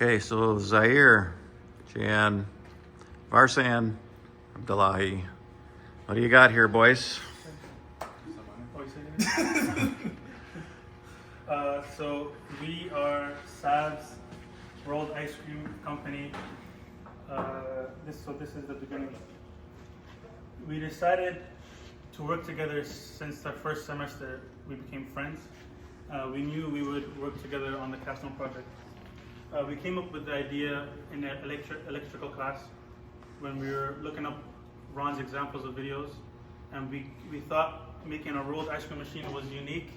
Okay, so Zaire, Jan, Varsan, Abdullahi. What do you got here, boys? So we are Sab's rolled ice cream company. This is the beginning. We decided to work together since the first semester. We became friends. We knew we would work together on the capstone project. We came up with the idea in an electrical class when we were looking up Ron's examples of videos, and we thought making a rolled ice cream machine was unique.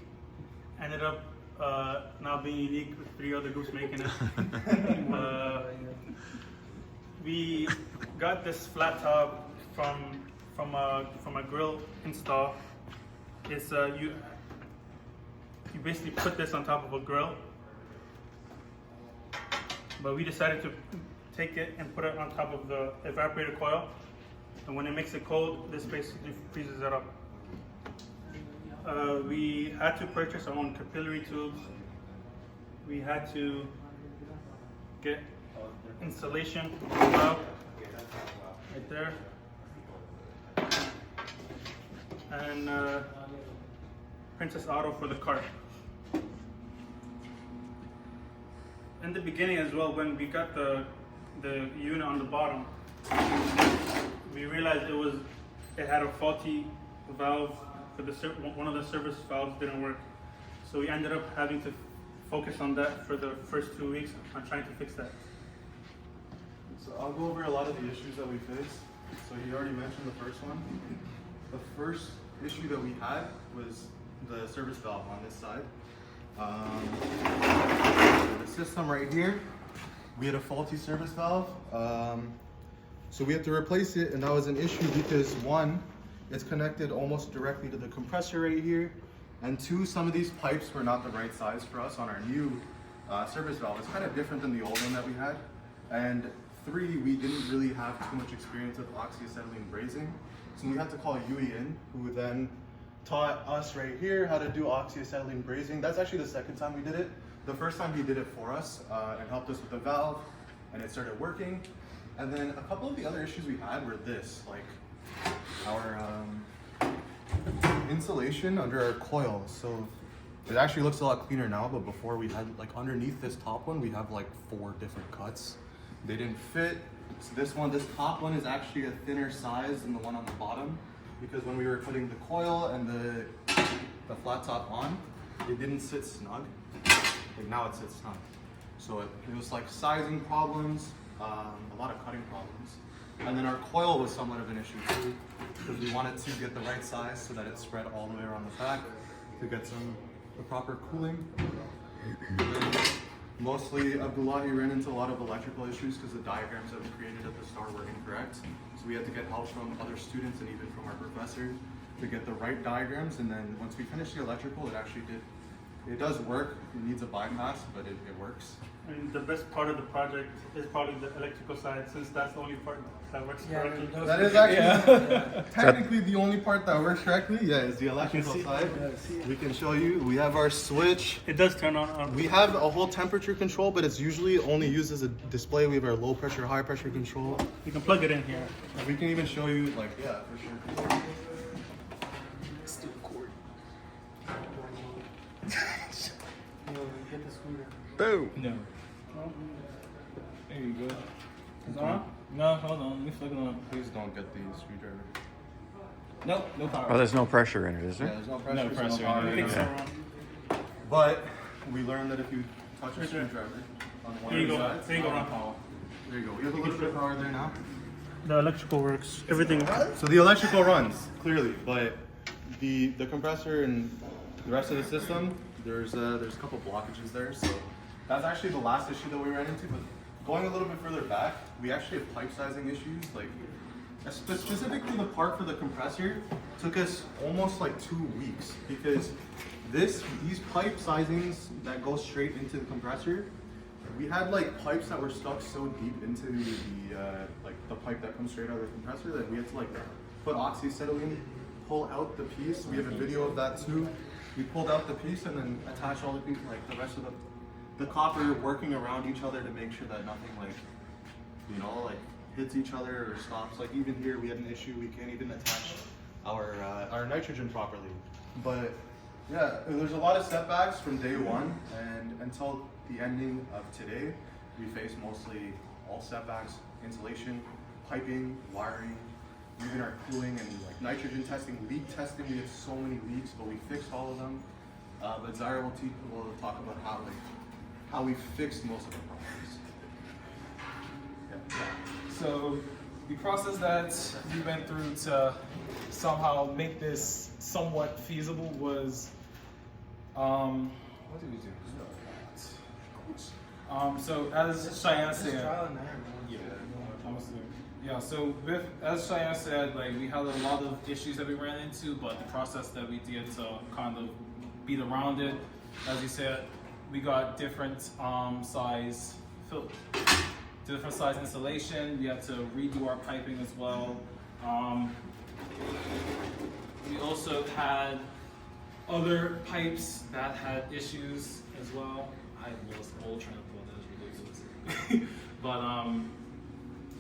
Ended up now being unique with 3 other groups making it. We got this flat top from a grill install. It's you basically put this on top of a grill, but we decided to take it and put it on top of the evaporator coil, and when it makes it cold, this basically freezes it up. We had to purchase our own capillary tubes. We had to get insulation valve right there, and Princess Auto for the cart. In the beginning as well, when we got the unit on the bottom, we realized it had a faulty valve. For one of the service valves didn't work, so we ended up having to focus on that for the first 2 weeks on trying to fix that. So I'll go over a lot of the issues that we faced. So you already mentioned the first one. The first issue that we had was the service valve on this side. The system right here, we had a faulty service valve. So we had to replace it, and that was an issue because one, it's connected almost directly to the compressor right here, and 2, some of these pipes were not the right size for us on our new service valve. It's kind of different than the old one that we had. And 3, we didn't really have too much experience with oxyacetylene brazing, so we had to call Yui in, who then taught us right here how to do oxyacetylene brazing. That's actually the second time we did it. The first time he did it for us and helped us with the valve, and it started working. And then a couple of the other issues we had were this, like our insulation under our coil. So it actually looks a lot cleaner now, but before we had, like, underneath this top one, we have like 4 different cuts. They didn't fit. So this top one is actually a thinner size than the one on the bottom, because when we were putting the coil and the flat top on, it didn't sit snug. Like now it sits snug. So it was like sizing problems, a lot of cutting problems. And then our coil was somewhat of an issue too, because we wanted to get the right size so that it spread all the way around the back to get the proper cooling. And then mostly Abdullahi ran into a lot of electrical issues because the diagrams that we created at the start were incorrect. So we had to get help from other students and even from our professor to get the right diagrams. And then once we finished the electrical, it does work. It needs a bypass, but it works. I mean, the best part of the project is probably the electrical side, since that's the only part that works correctly. That is actually technically the only part that works correctly. Yeah, is the electrical side. We can show you. We have our switch. It does turn on. We have a whole temperature control, but it's usually only used as a display. We have our low pressure, high pressure control. You can plug it in here. And we can even show you, like, yeah, for sure. Still cord. Get the scooter. Boom. No. There you go. Is it on? No, hold on. Let me flip it on. Please don't get the screwdriver. Nope, no power. Oh, there's no pressure in it, is Yeah, there? there's no pressure. No so pressure power. in it. I think so, Ron. But we learned that if you touch a screwdriver on one There you of the go. sides, There you go, Ron. there you go. We have a little bit of power there now. The electrical works. Everything. So the electrical runs clearly, but the compressor and the rest of the system, there's a couple blockages there. So that's actually the last issue that we ran into. But going a little bit further back, we actually have pipe sizing issues. Like specifically the part for the compressor took us almost like 2 weeks, because these pipe sizings that go straight into the compressor, we had like pipes that were stuck so deep into the pipe that comes straight out of the compressor that we had to like put oxyacetylene, pull out the piece. We have a video of that too. We pulled out the piece and then attached all the rest of the copper working around each other to make sure that nothing like, you know, like hits each other or stops. Like even here we had an issue, we can't even attach our nitrogen properly. But yeah, there's a lot of setbacks from day one and until the ending of today. We faced mostly all setbacks: insulation, piping, wiring, even our cooling and like nitrogen testing, leak testing. We had so many leaks, but we fixed all of them. But Zaire will talk about how we fixed most of the problems. Yeah. So the process that we went through to somehow make this somewhat feasible was, what did we do? So as Cheyenne said, as Cheyenne said, like we had a lot of issues that we ran into, but the process that we did to kind of beat around it, as you said, we got different size insulation. We had to redo our piping as well. We also had other pipes that had issues as well. I lost all train of thought. That was ridiculous. But Can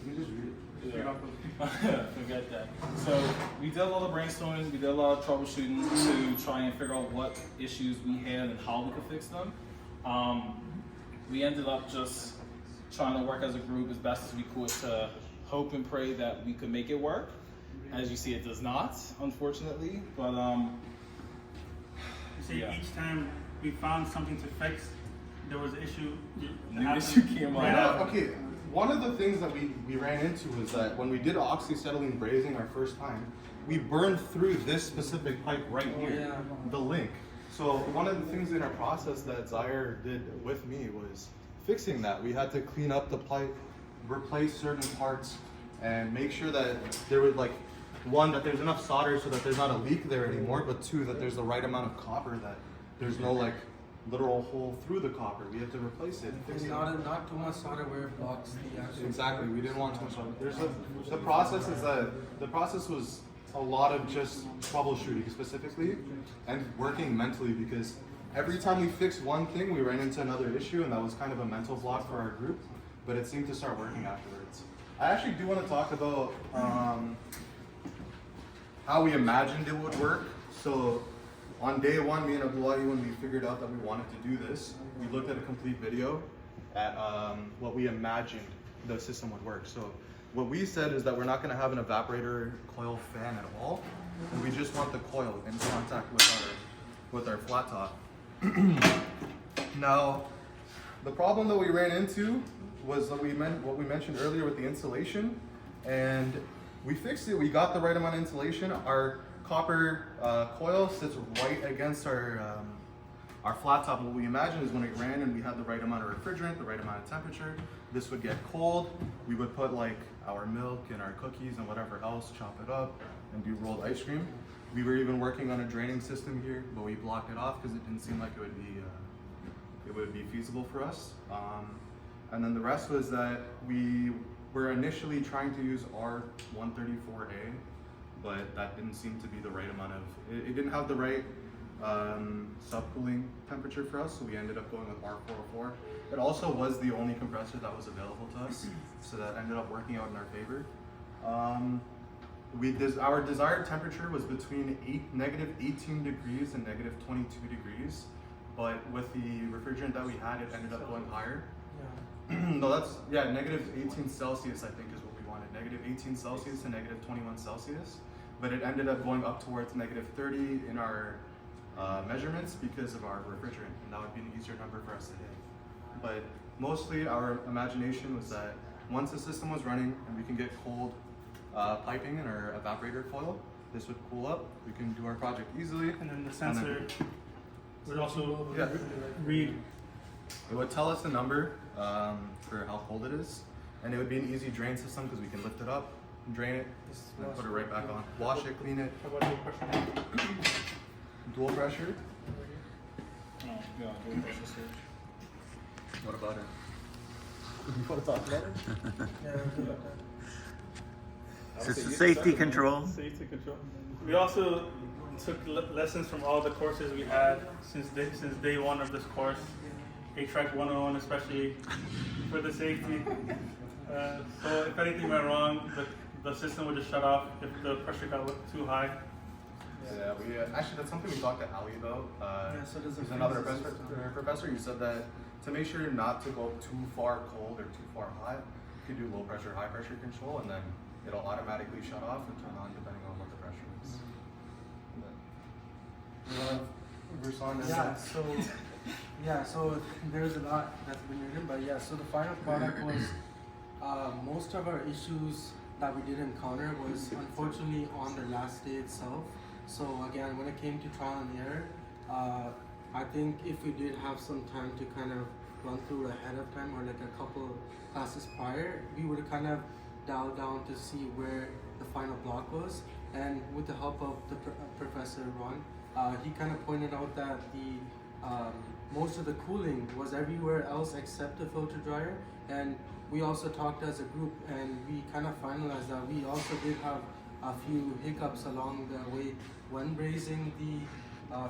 you just read it? yeah. Forget that. So we did a lot of brainstorming. We did a lot of troubleshooting to try and figure out what issues we had and how we could fix them. We ended up just trying to work as a group as best as we could to hope and pray that we could make it work. As you see, it does not, unfortunately. But You see, each time we found something to fix, there was an issue. new issue came Right up. out. Okay, one of the things that we ran into was that when we did oxyacetylene brazing our first time, we burned through this specific pipe right here, the link. So one of the things in our process that Zaire did with me was fixing that. We had to clean up the pipe, replace certain parts, and make sure that there was like, one, that there's enough solder so that there's not a leak there anymore, but two, that there's the right amount of copper, that there's no like literal hole through the copper. We had to replace it and fix it. Not too much solder where it blocks the actual. Exactly, we didn't want too much solder. The process was a lot of just troubleshooting specifically and working mentally, because every time we fixed one thing, we ran into another issue, and that was kind of a mental block for our group, but it seemed to start working afterwards. I actually do want to talk about how we imagined it would work. So on day one, me and Abdullahi, when we figured out that we wanted to do this, we looked at a complete video at what we imagined the system would work. So what we said is that we're not going to have an evaporator coil fan at all, and we just want the coil in contact with our flat top. Now, the problem that we ran into was what we mentioned earlier with the insulation, and we fixed it. We got the right amount of insulation. Our copper coil sits right against our flat top. What we imagined is when it ran and we had the right amount of refrigerant, the right amount of temperature, this would get cold. We would put like our milk and our cookies and whatever else, chop it up, and do rolled ice cream. We were even working on a draining system here, but we blocked it off because it didn't seem like it would be feasible for us. And then the rest was that we were initially trying to use R134A, but that didn't seem to be the right amount of, it didn't have the right subcooling temperature for us, so we ended up going with R404. It also was the only compressor that was available to us, so that ended up working out in our favor. Our desired temperature was between negative 18 degrees and negative 22 degrees, but with the refrigerant that we had, it ended up going higher. No, negative 18 Celsius, I think, is what we wanted. Negative 18 Celsius and negative 21 Celsius. But it ended up going up towards negative 30 in our measurements because of our refrigerant, and that would be an easier number for us to hit. But mostly our imagination was that once the system was running and we can get cold piping in our evaporator coil, this would cool up. We can do our project easily. And then the sensor would also Yeah. read. It would tell us the number for how cold it is, and it would be an easy drain system because we can lift it up, drain it, and put it right back on. Wash it, clean it. How about your question? Dual pressure. Yeah, dual pressure switch. What about it? You want to talk about it? It's a safety control. Safety control. We also took lessons from all the courses we had since day one of this course. HRAC 101, especially for the safety. So if anything went wrong, the system would just shut off if the pressure got too high. Yeah, we actually that's something we talked to Ali about. So there's a He's another freeze professor. You said that to make sure not to go too far cold or too far hot, you could do low pressure, high pressure control, and then it'll automatically shut off and turn on depending on what the pressure is. So there's a lot that's been written, but yeah, so the final product was most of our issues that we did encounter was unfortunately on the last day itself. So again, when it came to trial and error, I think if we did have some time to kind of run through ahead of time or like a couple classes prior, we would kind of dial down to see where the final block was. And with the help of the Professor Ron, he kind of pointed out that the most of the cooling was everywhere else except the filter dryer. And we also talked as a group, and we kind of finalized that we also did have a few hiccups along the way when raising the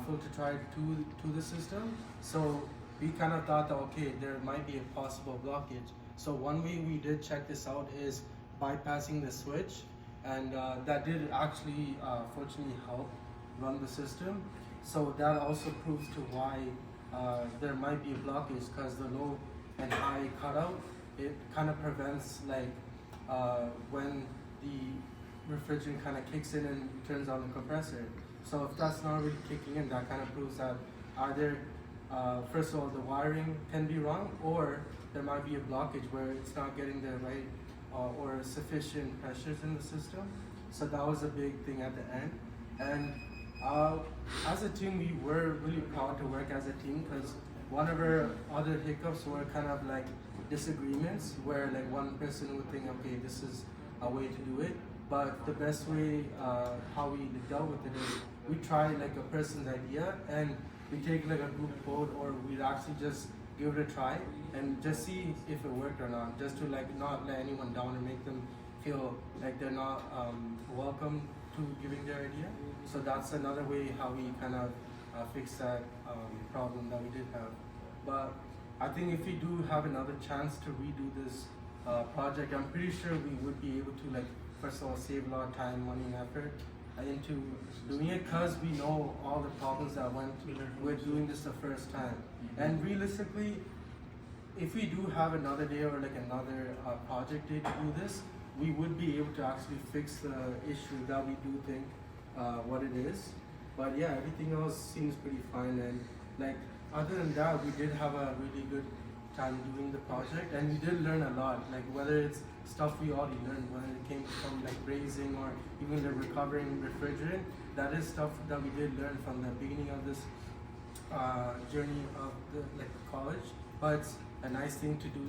filter dryer to the system. So we kind of thought that okay, there might be a possible blockage. So one way we did check this out is bypassing the switch, and that did actually fortunately help run the system. So that also proves to why there might be a blockage, because the low and high cutout, it kind of prevents like when the refrigerant kind of kicks in and turns on the compressor. So if that's not really kicking in, that kind of proves that either first of all the wiring can be wrong, or there might be a blockage where it's not getting the right or sufficient pressures in the system. So that was a big thing at the end. And as a team, we were really proud to work as a team, because one of our other hiccups were kind of like disagreements where like one person would think, okay, this is a way to do it, but the best way how we dealt with it is we try like a person's idea and we take like a group vote, or we'd actually just give it a try and just see if it worked or not, just to like not let anyone down and make them feel like they're not welcome to giving their idea. So that's another way how we kind of fix that problem that we did have. But I think if we do have another chance to redo this project, I'm pretty sure we would be able to, like, first of all, save a lot of time, money, and effort into doing it, because we know all the problems that went with doing this the first time. And realistically, if we do have another day or like another project day to do this, we would be able to actually fix the issue that we do think what it is. But yeah, everything else seems pretty fine, and like other than that, we did have a really good time doing the project, and we did learn a lot, like whether it's stuff we already learned when it came from like brazing or even the recovering refrigerant. That is stuff that we did learn from the beginning of this journey of the like college. But it's a nice thing to do,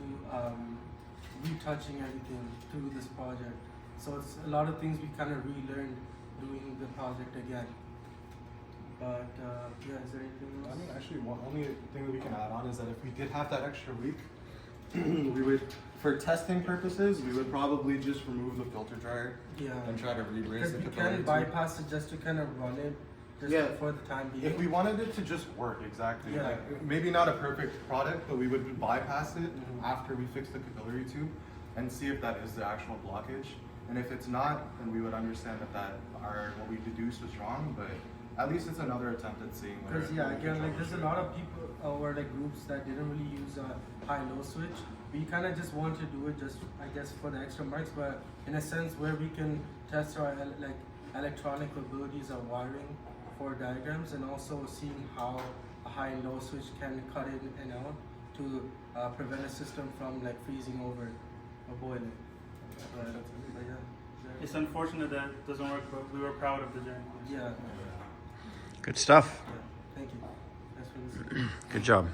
retouching everything through this project. So it's a lot of things we kind of relearned doing the project again. But yeah, is there anything else? I mean, actually, one only thing that we can add on is that if we did have that extra week, we would, for testing purposes, we would probably just remove the filter dryer and try to re-raise Because the we capillary can tube. bypass it just to kind of run it just for the time being. If we wanted it to just work, exactly. Yeah. Like, maybe not a perfect product, but we would bypass it after we fix the capillary tube and see if that is the actual blockage. And if it's not, then we would understand that what we deduced was wrong, but at least it's another attempt at seeing whether. Because yeah, again, like there's a lot of people or like groups that didn't really use a high-low switch. We kind of just want to do it just, I guess, for the extra marks, but in a sense where we can test our like electronic abilities of wiring for diagrams, and also seeing how a high-low switch can cut in and out to prevent a system from like freezing over or boiling. But yeah. It's unfortunate that it doesn't work, but we were proud of the journey. Yeah. Good stuff. Thank you. That's for listening. Good job.